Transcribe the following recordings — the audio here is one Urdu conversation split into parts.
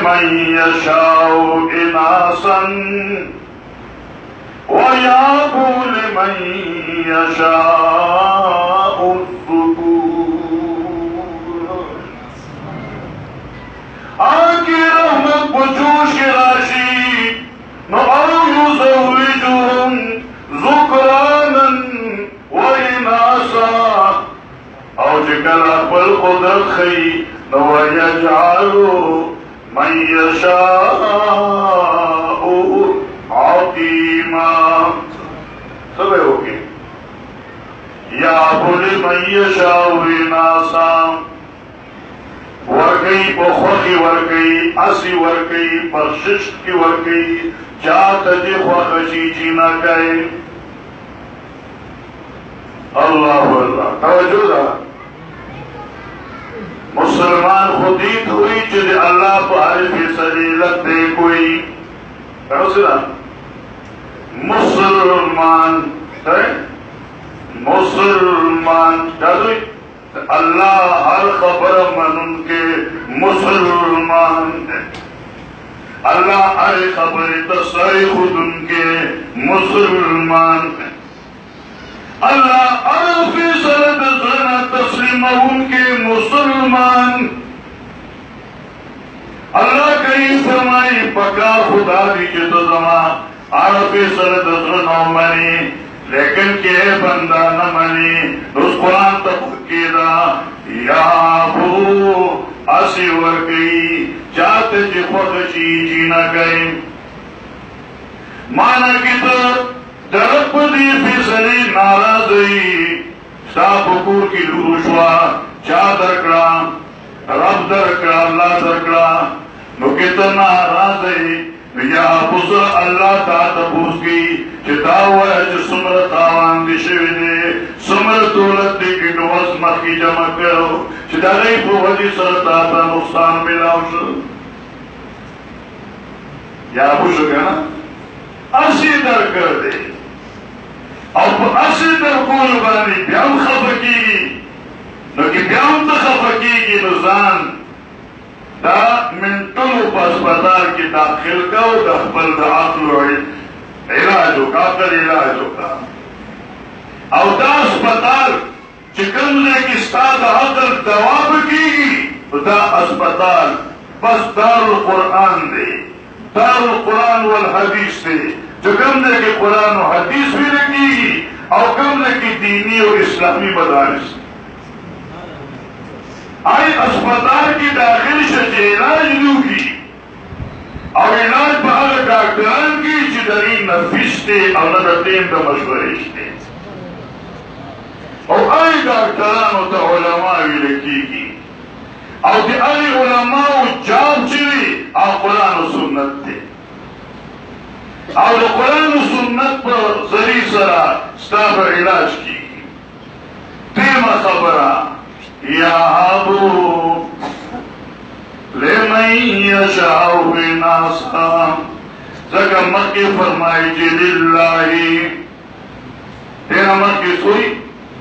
لمن يشاء إناثا ويهب لمن يشاء الذكور. آنکہ رحمت بجوش کے راشی نو يزوجهم ذکرانا وإناثا او جکل اقبل قدرت خی نو یجعلو من یشاء عقیما. سب ہو گئے یا بولی من یشاء اناسا ورگئی بخوخی ورگئی اسی ورگئی بخشش کی ورگئی چاہتا جی خوخشی جینا کہے. اللہ اللہ توجہ دا مسلمان خودیت ہوئی چلے اللہ پہارے فیصلے لگتے کوئی مسلمان مسلمان اللہ ہر خبر من ان کے مسلمان ہے. اللہ ہر خبر تصریح خود ان کے مسلمان ہے. اللہ عرفی سرد زنا تسلیم ان کے مسلمان. اللہ کریم فرمائی پکا خدا دیجئے تو زمان عرفی سرد زنا منی لیکن کہ بندہ نہ منی. اس قرآن تفکیدہ یا ابو اسی ورگئی چاہتے جی خوشی جینا گئے. مانا کی تو درب دی فیصلی ناراضی صاحب حکور کی لوشوا چاہ درکڑا رب درکڑا اللہ درکڑا نو کتنا ناراضی یا بزر اللہ تا تبوس کی چتا ہوا ہے جو سمر تاوان دی شوی دے سمر دولت دی کی نوز مخی جمع کرو چتا غیب وجی سرطا تا نقصان ملاو شو. یا بوشو کہنا اسی در کر دے اور اسی در کول بانی بیام خفکی نو کی بیام تا خفکی کی نزان دا من طلو پاسپتال کی داخل کا و دخبل دا عقل و علاجو کا کر علاجو کا او دا اسپتال چکم لے کی ستا دا عقل دواب کی گی دا اسپتال بس دار القرآن دے دار القرآن والحدیث دے جو کم لے کی قرآن و حدیث بھی رکھی گی اور کم لے کی دینی اور اسلامی مدارس. آئی اسپتال کی داخل سے علاج لوں کی اور علاج بہر ڈاکٹران کی چدری نفیس تے اور ندتین کا مشورش تے اور آئی ڈاکٹران ہوتا علماء بھی لکھی گی اور دی آئی علماء جاب چلی اور قرآن و سنت تے اور قرآن و سنت پر ذریع سرا ستاب علاج کی دیما خبرہ یا ابو لمن یشاء اناسا زکا مکی فرمائی جی للہ دینا مکی سوئی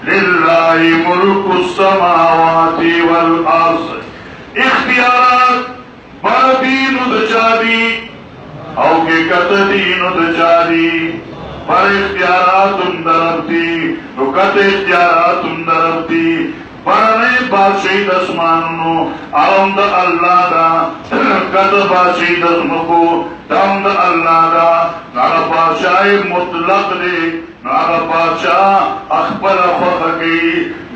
للہ ملک السماوات والارض اختیارات بردین دچاری او کے کت دین دچاری پر اختیارات اندربتی رکت اختیارات اندربتی پرانے بادشاہی دسمانو آم دا اللہ دا کت بادشاہی دسمکو دم دا اللہ دا نارا بادشاہی مطلق دے نارا بادشاہ اخبر خفقی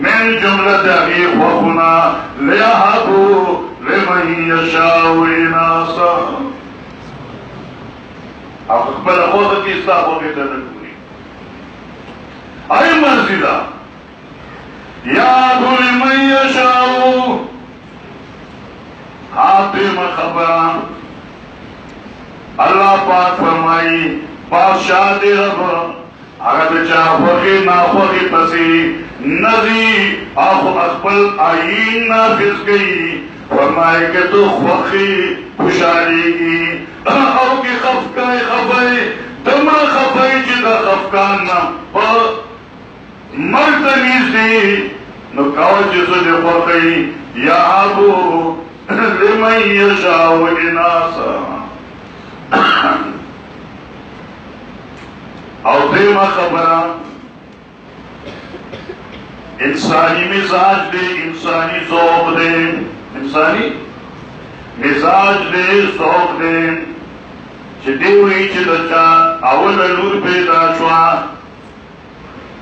من جملت اگی خفنا لیہبو لمن یشاء اناسا. اخبر خفقی صاحبوں کے تنکوری آئی مرزیدہ یا لمن یشاء حاتم خبران. اللہ پاک فرمائی بادشاہ دے رب اگر چاہ فقی نافقی پسی نزی آخو اقبل آئین نافذ گئی فرمائے کہ تو فقی خوشحالی گی او کی خفکائی خفائی دمرا خفائی جدا خفکان نا پر مرتنیز دی نو کاؤ جسو دے فقی یا ابو لمن لمن یشاء اناثا. اور دیمہ خبرہ انسانی مزاج دے، انسانی ذوق دے، انسانی مزاج دے، ذوق دے. چھ دیوئی چھ دچا اول لور پیدا شوا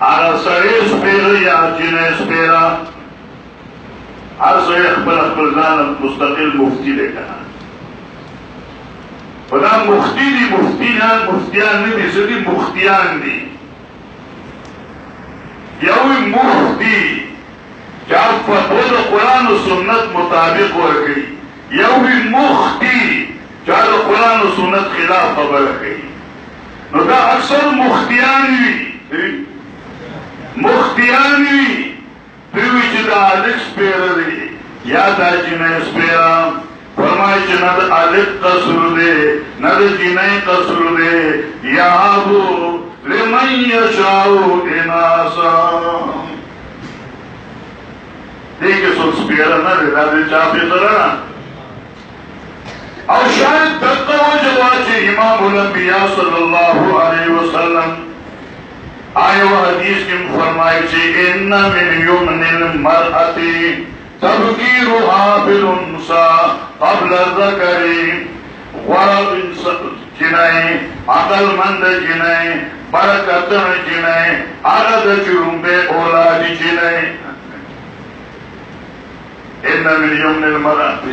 آگا سڑے سپیرا یا جنہ سپیرا ہر سوئے اخبر اخبرزان مستقل مفتی لے کنا. خدا مفتی دی، مفتیان مفتیان نہیں دی، سدی مفتیان دی. یوی مفتی جاب فتوہ قرآن و سنت مطابق ورگئی، یوی مفتی جاب قرآن و سنت خلاف خبر رکھئی. نو دا اکثر مفتیانی پیوی چی دا علق سپیرا دی یا دا جنہ سپیرا. فرمائی چی ند علق قصر دے ند جنہ قصر دے. یا ابو لمن یشاء اناثا. دیکھے سن سپیرا نا دے دا دے چاپی ذرا. اور شاید دقا و جواچے امام الانبیاء صلی اللہ علیہ وسلم آئے و حدیث کی فرمائی چھے ان من یمن المرأة تبکیرها بالانسا قبل الذکری. غرب جنائیں عقل مند جنائیں برکتن جنائیں عرد جرمبے اولاد جنائیں. ان من یمن المرأة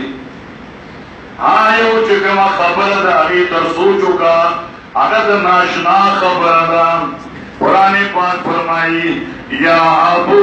ہاں یو چکما خبر دا آگی ترسو چکا اگر ناشنا خبر دا. قرآن پاک فرمائی یا ابو